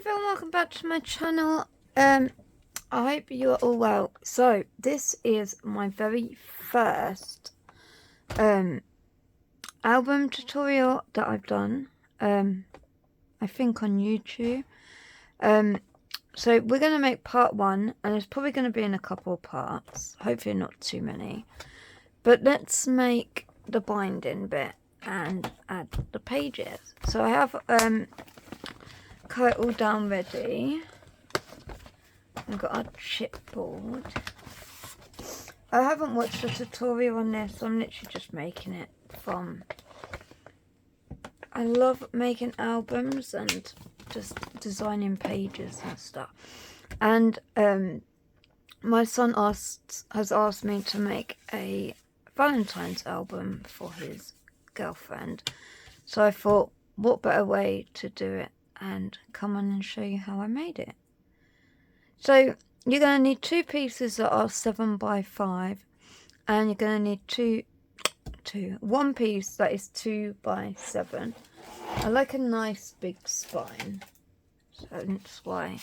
everyone, welcome back to my channel. I hope you are all well. So this is my very first album tutorial that I've done, I think on YouTube. So we're going to make part one, and it's probably going to be in a couple of parts, hopefully not too many. But let's make the binding bit and add the pages. So I have cut it all down ready. I've got our chipboard. I haven't watched a tutorial on this, so I'm literally just making it from... I love making albums and just designing pages and stuff. And my son has asked me to make a Valentine's album for his girlfriend. So I thought, what better way to do it and come on and show you how I made it. So you're going to need two pieces that are 7 by 5, and you're going to need one piece that is 2 by 7. I like a nice big spine, so that's why.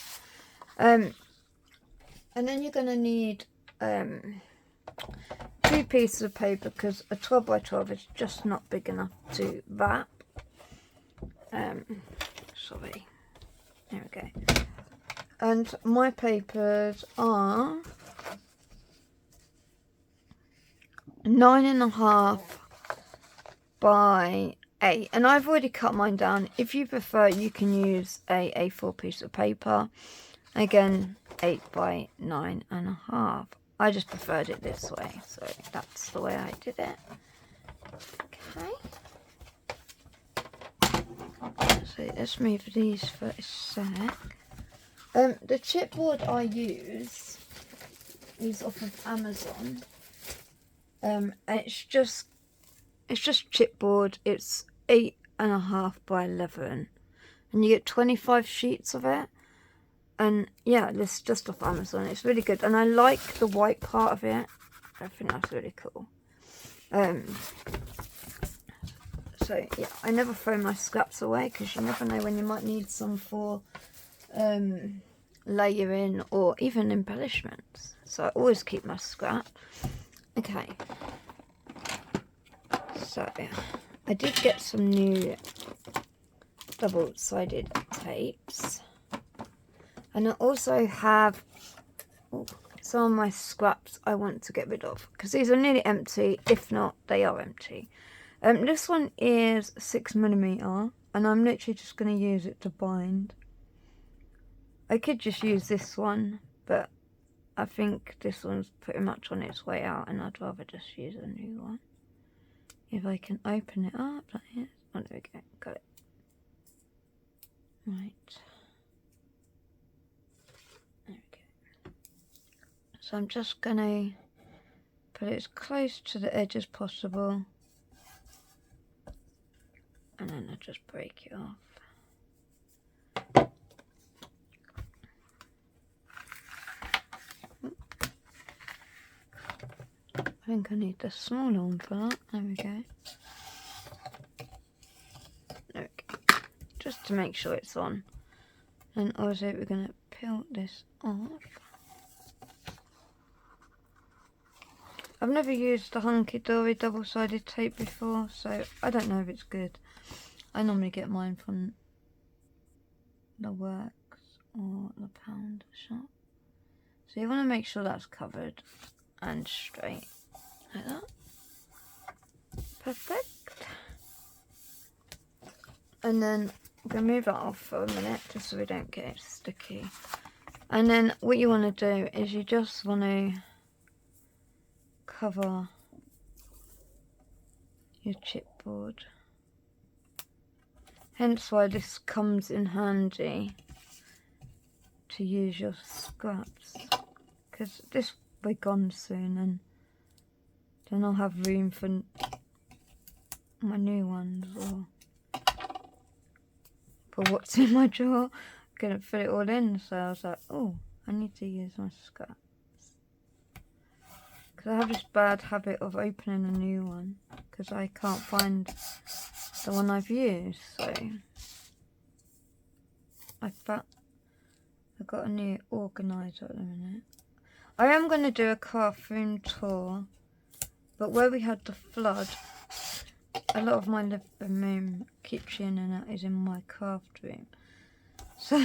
And then you're going to need 2 pieces of paper, because a 12 by 12 is just not big enough to wrap. Sorry, there we go. And my papers are 9.5 by 8, and I've already cut mine down. If you prefer, you can use a A4 piece of paper. Again, 8 by 9.5. I just preferred it this way, so that's the way I did it. Okay. So let's move these for a sec. The chipboard I use is off of Amazon. It's just chipboard. It's 8.5 by 11, and you get 25 sheets of it. And yeah, this is just off Amazon. It's really good, and I like the white part of it. I think that's really cool. So yeah, I never throw my scraps away, because you never know when you might need some for layering or even embellishments. So I always keep my scrap. Okay. So I did get some new double-sided tapes. And I also have some of my scraps I want to get rid of, because these are nearly empty. If not, they are empty. This one is 6mm, and I'm literally just going to use it to bind. I could just use this one, but I think this one's pretty much on its way out, and I'd rather just use a new one. If I can open it up like this. Oh, there we go. Got it. Right. There we go. So I'm just going to put it as close to the edge as possible. And then I just break it off. I think I need the smaller one for that. There we go. There we go. Just to make sure it's on. And also we're going to peel this off. I've never used the Hunky Dory double-sided tape before, so I don't know if it's good. I normally get mine from the Works or the Pound shop. So you want to make sure that's covered and straight. Like that. Perfect. And then I'm going to move that off for a minute, just so we don't get it sticky. And then what you want to do is you just want to cover your chipboard. Hence why this comes in handy to use your scraps, because this will be gone soon, and then I'll have room for my new ones or for what's in my drawer. I'm going to fit it all in, so I was like, oh, I need to use my scraps. Because I have this bad habit of opening a new one, because I can't find the one I've used, so I I've got a new organiser at the minute. I am going to do a craft room tour, but where we had the flood, a lot of my living room, kitchen and that is in my craft room. So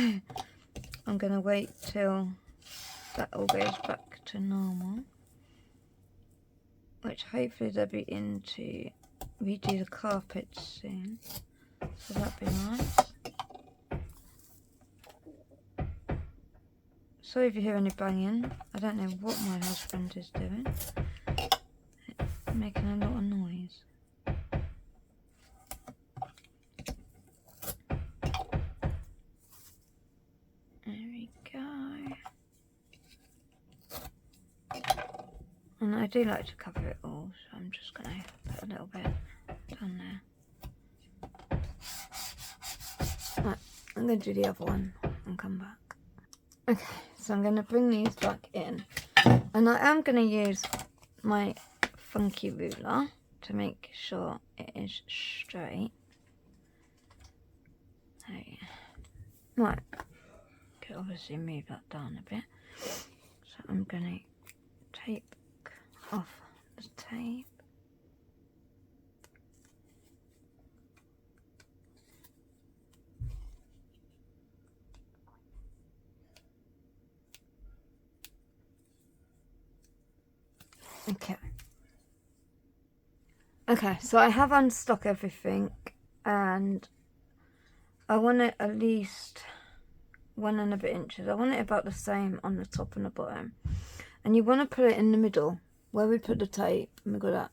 I'm going to wait till that all goes back to normal, which hopefully they'll be in to redo the carpets soon, so that'd be nice. Sorry if you hear any banging. I don't know what my husband is doing. It's making a lot of noise. There we go. And I do like to cover it all, so I'm just going to put a little bit down there. Right, I'm going to do the other one and come back. Okay, so I'm going to bring these back in, and I am going to use my funky ruler to make sure it is straight. There you go. Right, could obviously move that down a bit. So I'm going to tape off the tape. Okay, so I have unstuck everything, and I want it at least 1 and a bit inches. I want it about the same on the top and the bottom. And you want to put it in the middle, where we put the tape, and we've got that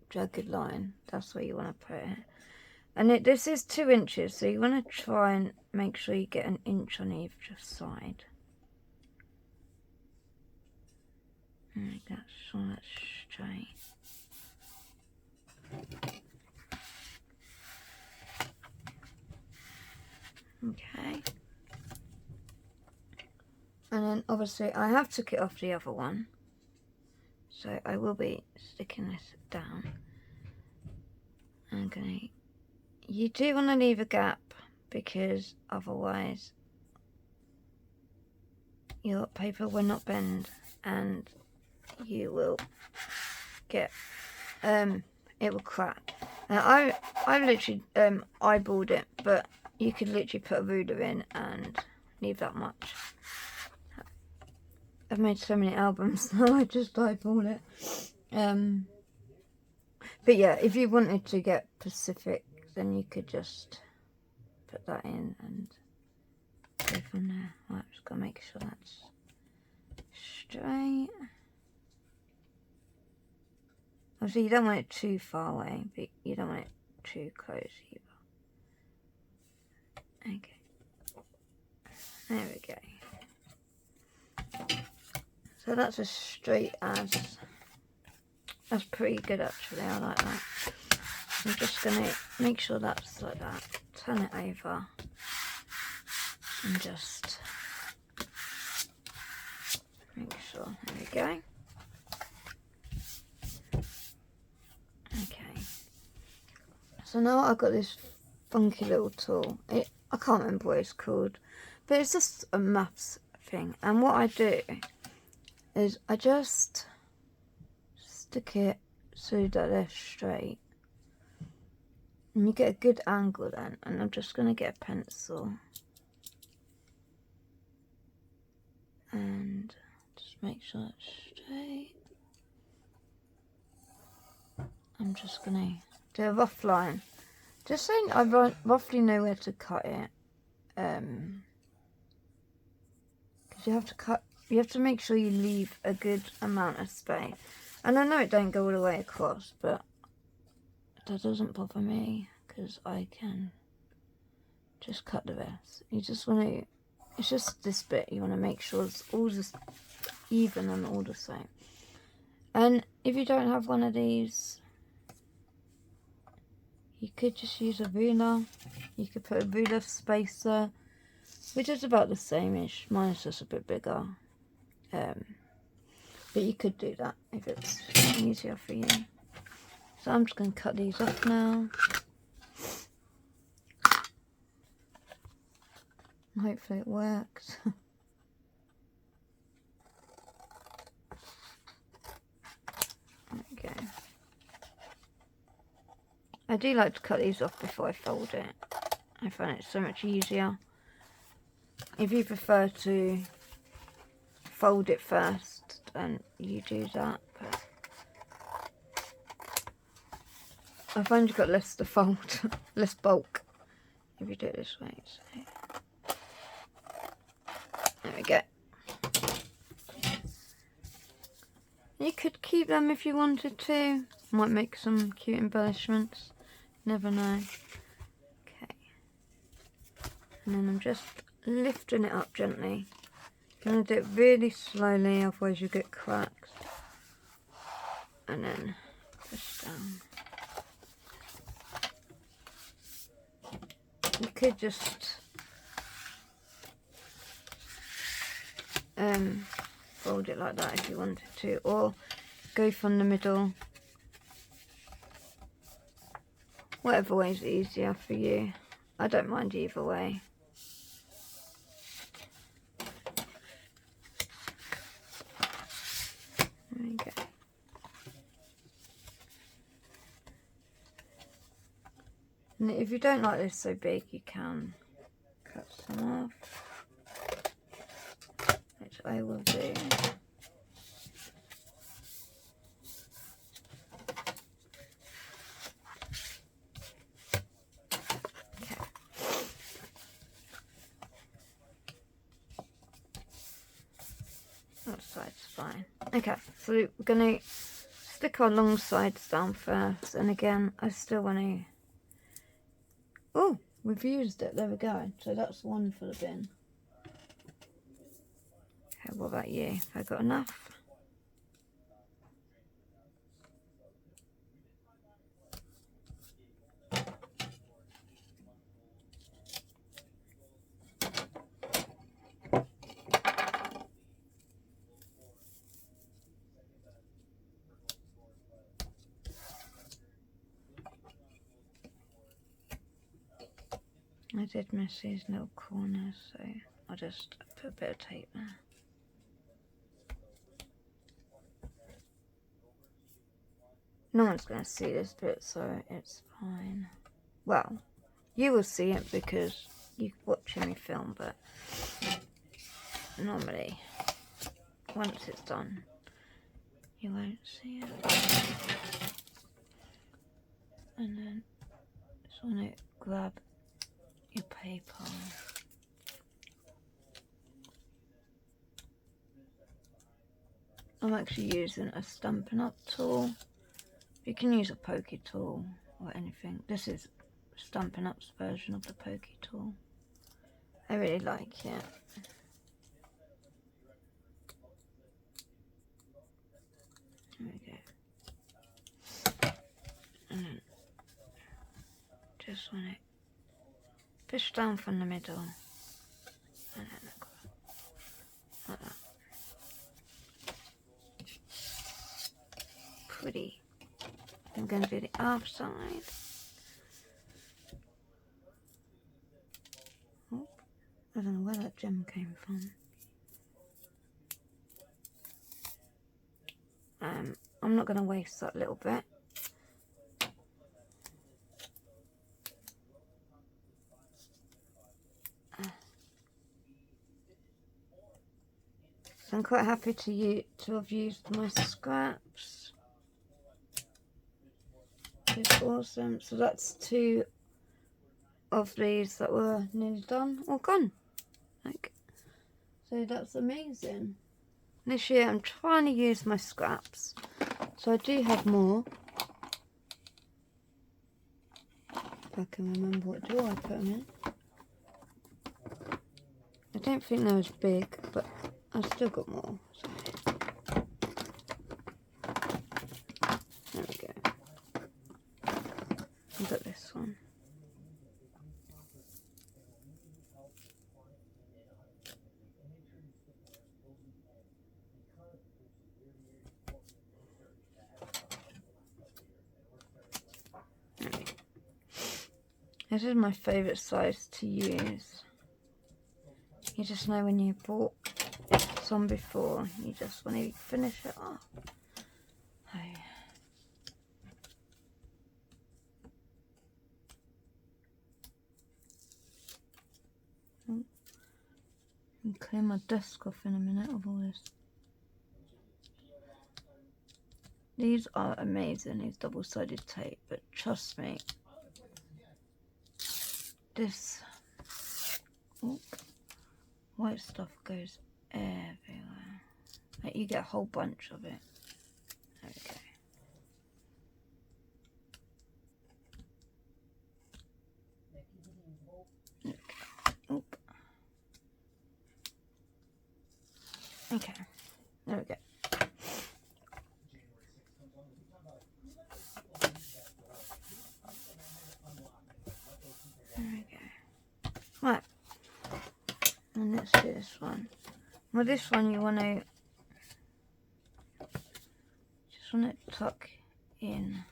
jagged line. That's where you want to put it. And this is 2 inches, so you want to try and make sure you get 1 inch on each side. Make that sure that's straight. Okay. And then obviously I have took it off the other one, so I will be sticking this down. I'm gonna, you do want to leave a gap, because otherwise your paper will not bend and you will get it will crack. Now I literally eyeballed it, but you could literally put a ruler in and leave that much. I've made so many albums now, I just eyeball it. But yeah, if you wanted to get Pacific, then you could just put that in and go from there. Right, just gotta make sure that's straight. Obviously you don't want it too far away, but you don't want it too close either. Okay. There we go. So that's as straight as, that's pretty good actually, I like that. I'm just going to make sure that's like that, turn it over and just make sure, there we go. Okay, so now I've got this funky little tool, I can't remember what it's called, but it's just a maths thing, and what I do is I just stick it so that they're straight, and you get a good angle then. And I'm just going to get a pencil and just make sure it's straight. I'm just going to do a rough line, just so I roughly know where to cut it, because you have to cut, you have to make sure you leave a good amount of space. And I know it don't go all the way across, but that doesn't bother me, because I can just cut the rest. You just want to, it's just this bit, you want to make sure it's all just even and all the same. And if you don't have one of these, you could just use a ruler. You could put a ruler spacer, which is about the same-ish. Mine is just a bit bigger. But you could do that if it's easier for you. So I'm just going to cut these off now. Hopefully it works. I do like to cut these off before I fold it. I find it so much easier. If you prefer to fold it first, then you do that. But I find you've got less to fold, less bulk if you do it this way. So there we go. You could keep them if you wanted to. Might make some cute embellishments. Never know. Okay. And then I'm just lifting it up gently. I'm going to do it really slowly, otherwise you get cracks. And then push down. You could just fold it like that if you wanted to, or go from the middle. Whatever way is easier for you. I don't mind either way. There we go. And if you don't like this so big, you can cut some off, which I will do. That side's fine. Okay, so we're going to stick our long sides down first. And again, I still want to... Oh, we've used it. There we go. So that's one for the bin. Okay, what about you? Have I got enough? I did miss these little corners, so I'll just put a bit of tape there. No one's going to see this bit, so it's fine. Well, you will see it because you're watching me film, but normally, once it's done, you won't see it. And then just want to grab your paper. I'm actually using a Stampin' Up tool. You can use a pokey tool or anything. This is Stampin' Up's version of the pokey tool. I really like it. There we go. And then just want to push down from the middle. And then like that. Pretty. I'm going to do the other side. Oh, I don't know where that gem came from. I'm not going to waste that little bit. So I'm quite happy to have used my scraps. It's awesome. So that's 2 of these that were nearly done or gone. So that's amazing. This year I'm trying to use my scraps. So I do have more. If I can remember what drawer I put them in. I don't think they're as big, but I've still got more. So. There we go. I've got this one. This is my favourite size to use. You just know when you bought some before, you just want to finish it off. Oh. I'll clear my desk off in a minute of all this. These are amazing, these double-sided tape, but trust me, this white stuff goes everywhere. Like, you get a whole bunch of it. There we go. Oop. Okay, there we go. There we go. Right, and let's do this one. Well, this one you want to tuck in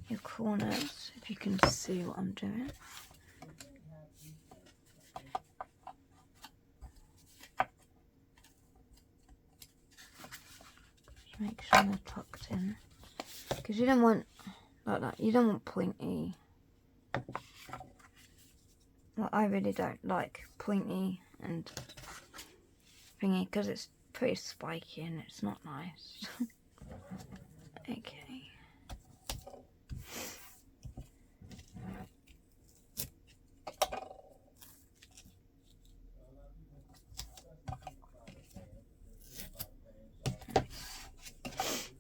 your corners, if you can see what I'm doing. Just make sure they're tucked in, because you don't want like that. You don't want pointy. Well, I really don't like pointy and thingy because it's pretty spiky and it's not nice. Okay.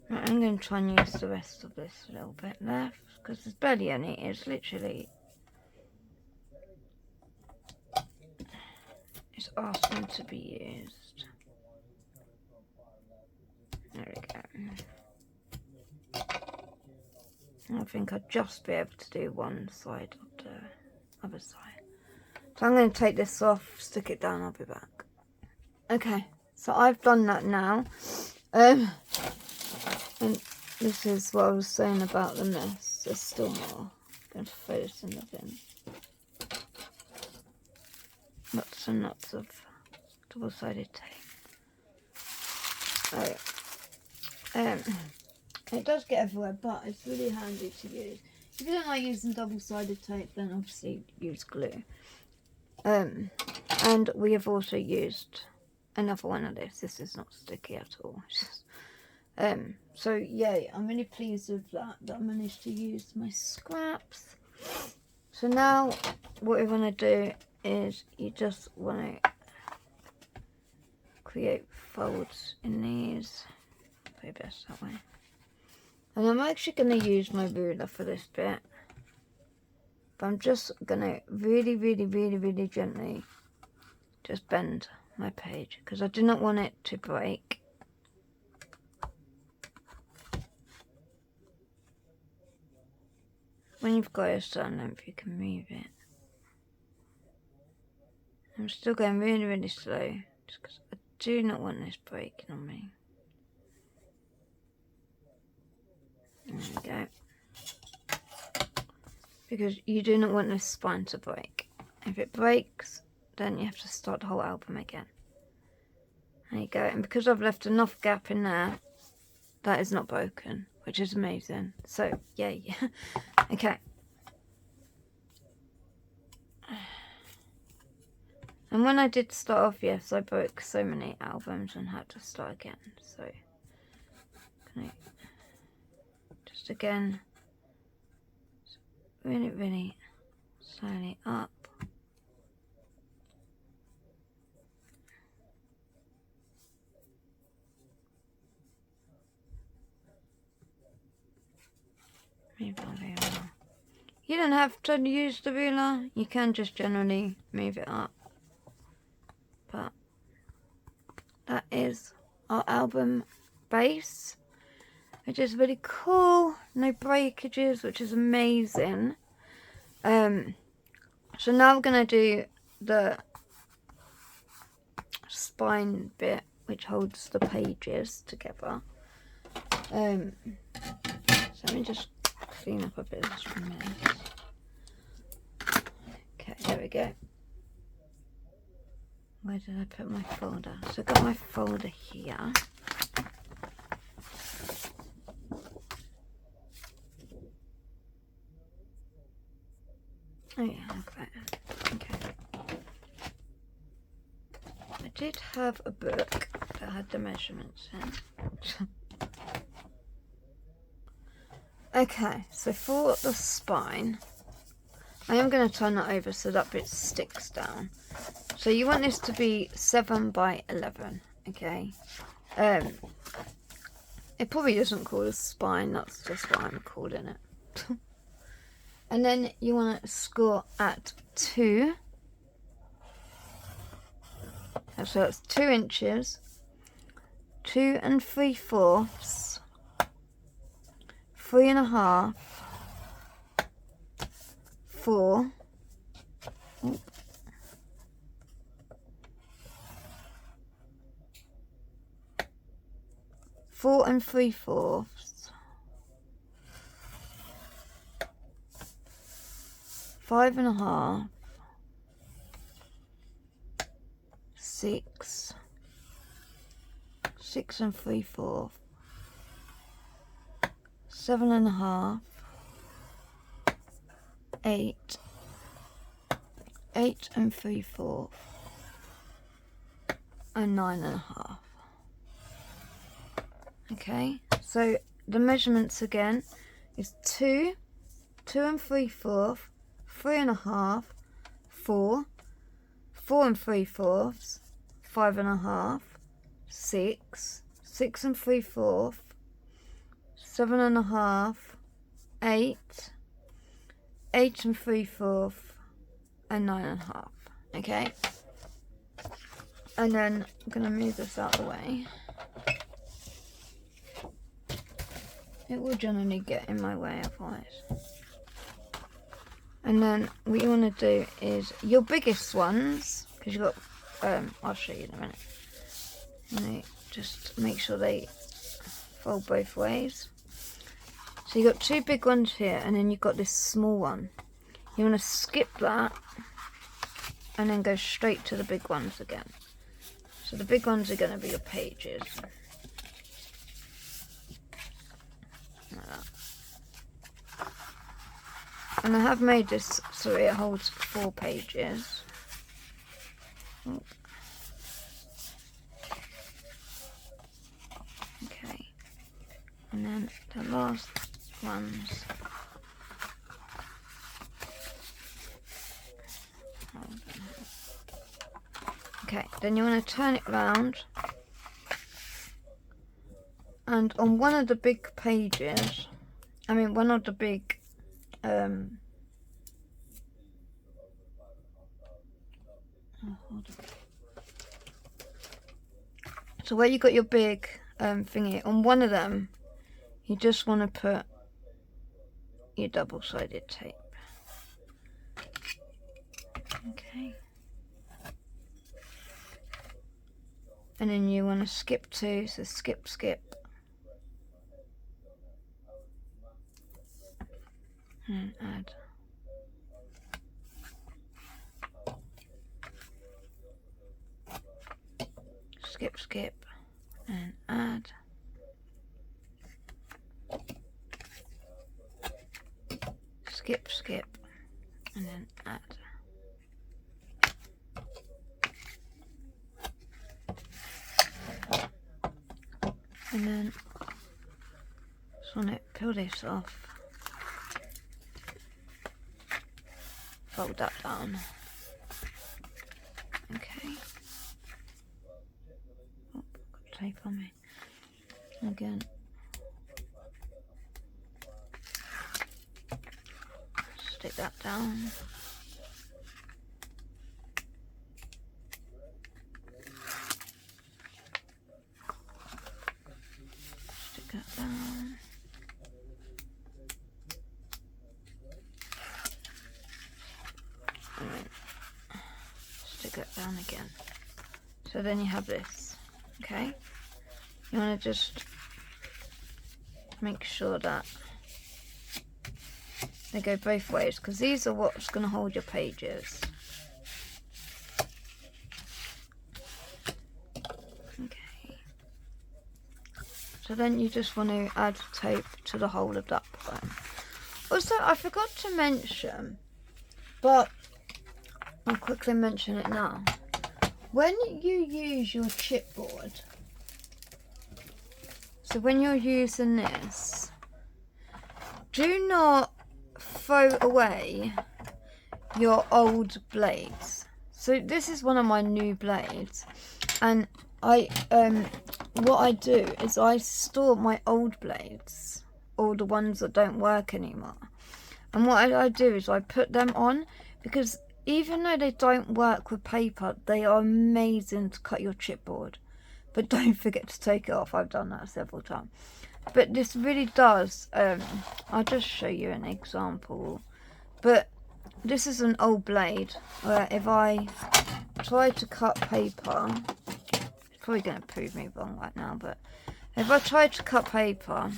Right, I'm going to try and use the rest of this a little bit left because there's barely any. It's literally, it's asking to be used. There we go. I think I'll just be able to do one side of the other side. So I'm going to take this off, stick it down, I'll be back. Okay, so I've done that now. And this is what I was saying about the mess. There's still more. I'm going to throw this in the bin. Lots and lots of double-sided tape. It does get everywhere, but it's really handy to use. If you don't like using double-sided tape, then obviously use glue. And we have also used another one of this. This is not sticky at all. So yeah, I'm really pleased with that I managed to use my scraps. So now what we want to do is you just want to create folds in these. Probably best that way. And I'm actually going to use my ruler for this bit. But I'm just going to really, really, really, really gently just bend my page because I do not want it to break. When you've got a certain length, you can move it. I'm still going really, really slow just because I do not want this breaking on me. There we go. Because you do not want this spine to break. If it breaks, then you have to start the whole album again. There you go. And because I've left enough gap in there, that is not broken, which is amazing. So, yay. Okay. And when I did start off, yes, I broke so many albums and had to start again. So, just again, really, really slowly up. Move the ruler. You don't have to use the ruler. You can just generally move it up. But that is our album base, which is really cool. No breakages, which is amazing. So now we're going to do the spine bit, which holds the pages together. So let me just clean up a bit of this mess. Okay, there we go. Where did I put my folder? So I've got my folder here. Oh yeah, okay. did have a book that had the measurements in. Okay, so for the spine, I am going to turn that over so that bit sticks down. So you want this to be 7 by 11, okay? It probably doesn't call a spine, that's just what I'm calling it. And then you want to score at 2. So that's 2 inches, 2 3/4, 3.5, 4, 4 3/4, 5.5, 6, 6 3/4, 7.5, 8, 8 3/4, and 9.5. Okay, so the measurements again is 2, 2 3/4, 3.5, 4, 4 3/4, 5.5, 6, 6 3/4, 7.5, 8, 8 3/4, and 9.5. Okay, and then I'm going to move this out of the way. It will generally get in my way otherwise. And then what you want to do is your biggest ones, because you've got, I'll show you in a minute. And just make sure they fold both ways. So you've got 2 big ones here, and then you've got this small one. You want to skip that, and then go straight to the big ones again. So the big ones are going to be your pages. Like that. And I have made this so it holds 4 pages. Oh. Okay. And then the last ones. Okay, then you want to turn it round. And on one of the big pages, one of the big so where you got your big thingy, on one of them you just want to put your double-sided tape. Okay, and then you want to skip 2, so skip, and add. Skip, and add. Skip, and then add. And then just want to peel this off. Fold that down. Okay. Oh, got tape on me. Again. Stick that down. Stick that down. And then stick that down again. So then you have this. Okay? You want to just make sure that they go both ways, because these are what's going to hold your pages. Okay. So then you just want to add tape to the whole of that part. Also, I forgot to mention, but I'll quickly mention it now. when you use your chipboard, so when you're using this, do not throw away your old blades. So this is one of my new blades, and what I do is I store my old blades, all the ones that don't work anymore, and what I do is I put them on, because even though they don't work with paper, they are amazing to cut your chipboard. But don't forget to take it off. I've done that several times. But this really does, I'll just show you an example. But this is an old blade where if I try to cut paper, it's probably going to prove me wrong right now, but if I try to cut paper,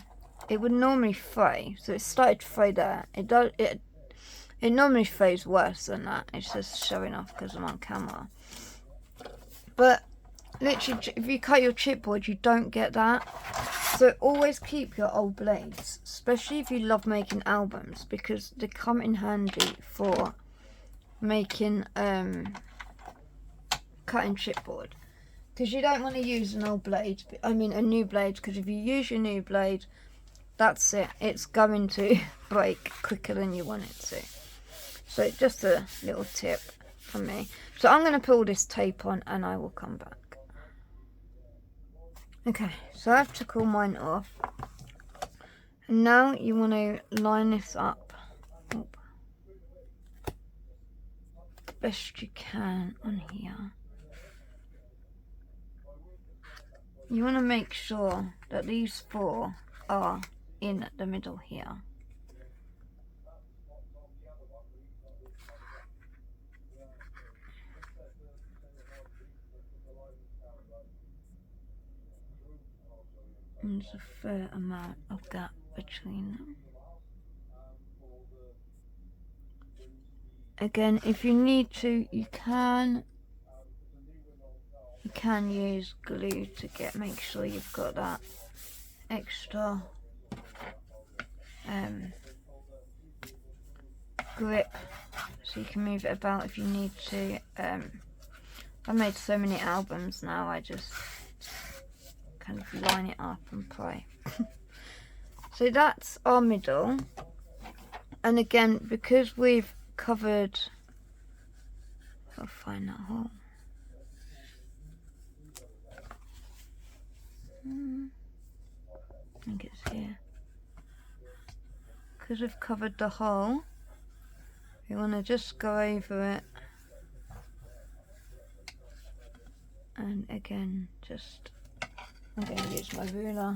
it would normally fray. So it started to fray there. It normally frays worse than that. It's just showing off because I'm on camera. But literally, if you cut your chipboard, you don't get that. So always keep your old blades, especially if you love making albums, because they come in handy for making cutting chipboard. Because you don't want to use an old blade, I mean a new blade, because if you use your new blade, that's it. It's going to break quicker than you want it to. So just a little tip from me. So I'm going to pull this tape on and I will come back. Okay, so I've took all mine off. And now you want to line this up best you can on here. You want to make sure that these four are in the middle here. And there's a fair amount of gap between them. Again, if you need to, you can use glue to make sure you've got that extra grip, so you can move it about if you need to. I've made so many albums now, I just kind of line it up and pray. So that's our middle, and again, because we've covered, I'll find that hole. I think it's here. Because we've covered the hole, we want to just go over it, and again, just, I'm going to use my ruler.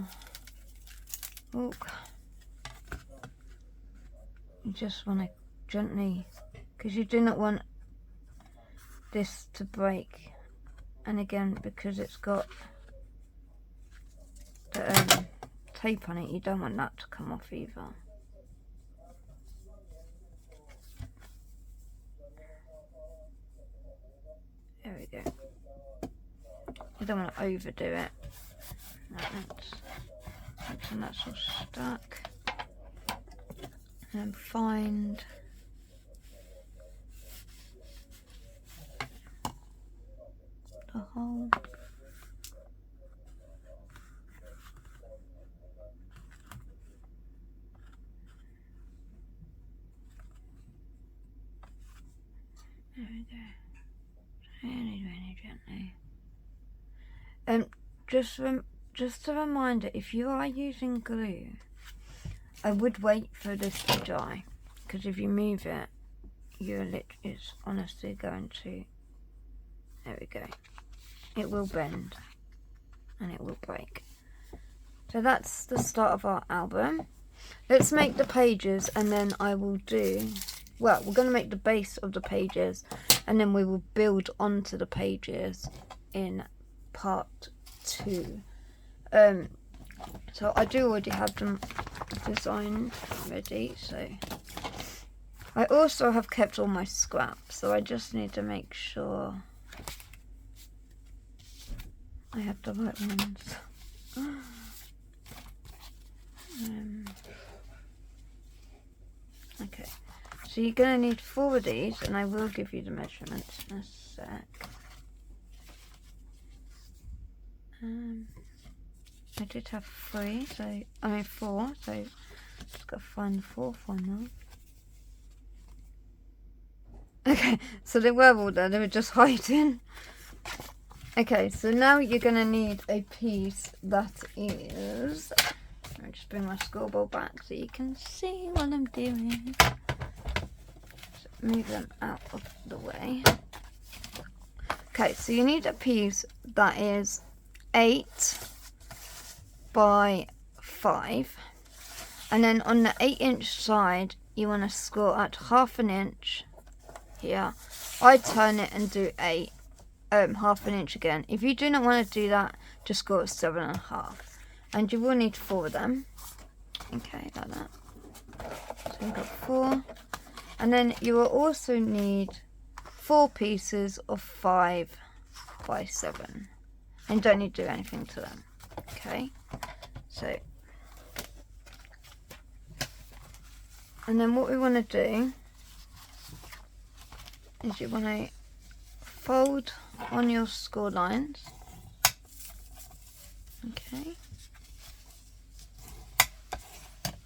Oh, you just want to gently, because you do not want this to break, and again, because it's got the tape on it, you don't want that to come off either. There we go. You don't want to overdo it. That's all stuck. And find the hole. There we go. Really gently. Just a reminder, if you are using glue, I would wait for this to dry, because if you move it, it's honestly going to, there we go, it will bend and it will break. So that's the start of our album. Let's make the pages, and then I will do, well, we're going to make the base of the pages, and then we will build onto the pages in part 2. So I do already have them designed ready, so I also have kept all my scraps, so I just need to make sure I have the right ones. Okay, so you're going to need 4 of these, and I will give you the measurements in a sec. I did have 3, so I mean 4, so just gotta find the 4th one now. Okay, so they were all there, they were just hiding. Okay, so now you're gonna need a piece that is, let me just bring my scoreboard back so you can see what I'm doing. So move them out of the way. Okay, so you need a piece that is 8 by 5, and then on the 8-inch side you want to score at 1/2 inch here. I turn it and do 8, 1/2 inch again. If you do not want to do that, just score at 7.5, and you will need 4 of them. Okay, like that. So we've got 4, and then you will also need 4 pieces of 5 by 7, and don't need to do anything to them. Okay, so, and then what we want to do is you want to fold on your score lines. Okay,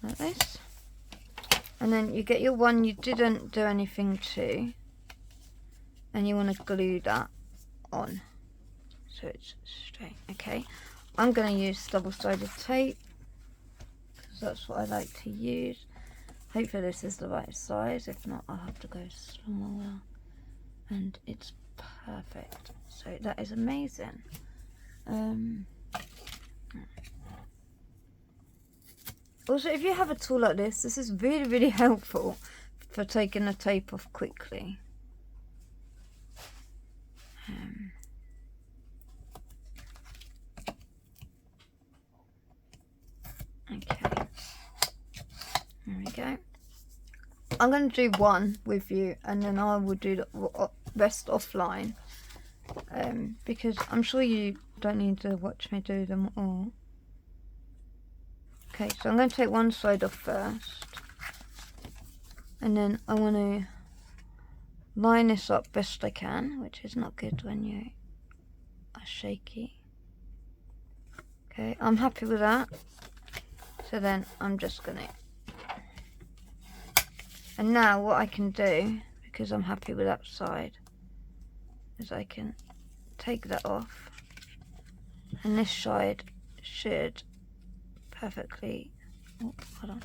like this, and then you get your one you didn't do anything to, and you want to glue that on so it's straight. Okay, I'm going to use double-sided tape because that's what I like to use. Hopefully this is the right size, if not I'll have to go smaller, and it's perfect. So that is amazing. Also, if you have a tool like this is really helpful for taking the tape off quickly. Okay, there we go. I'm going to do one with you, and then I will do the rest offline, because I'm sure you don't need to watch me do them all. Okay, so I'm going to take one side off first, and then I want to line this up best I can, which is not good when you are shaky. Okay, I'm happy with that. So then I'm just gonna, and now what I can do, because I'm happy with that side, is I can take that off, and this side should perfectly, oh, hold on,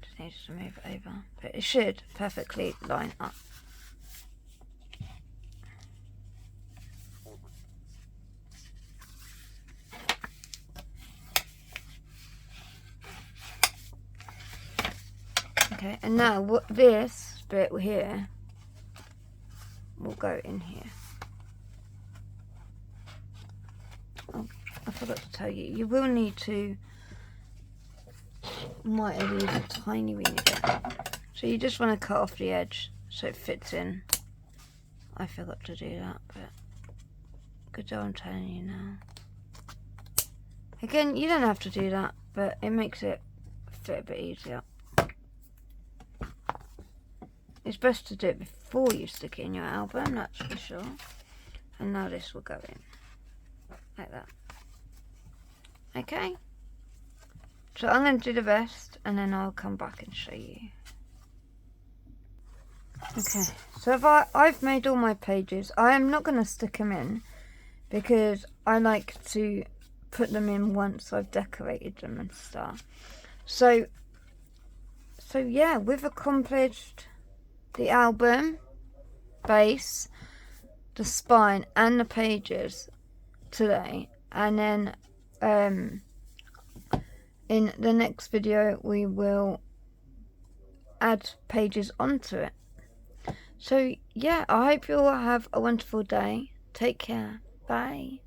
just need to move it over, but it should perfectly line up. Okay, and now what this bit here will go in here. Oh, I forgot to tell you, you will need to, might have used a tiny weeny bit. So you just want to cut off the edge so it fits in. I forgot to do that, but good job I'm telling you now. Again, you don't have to do that, but it makes it fit a bit easier. It's best to do it before you stick it in your album, that's for sure. And now this will go in, like that. Okay. So I'm going to do the rest, and then I'll come back and show you. Okay, so if I've made all my pages. I am not going to stick them in, because I like to put them in once I've decorated them and stuff. So yeah, we've accomplished the album base, the spine and the pages today, and then in the next video we will add pages onto it. So yeah, I hope you all have a wonderful day. Take care. Bye.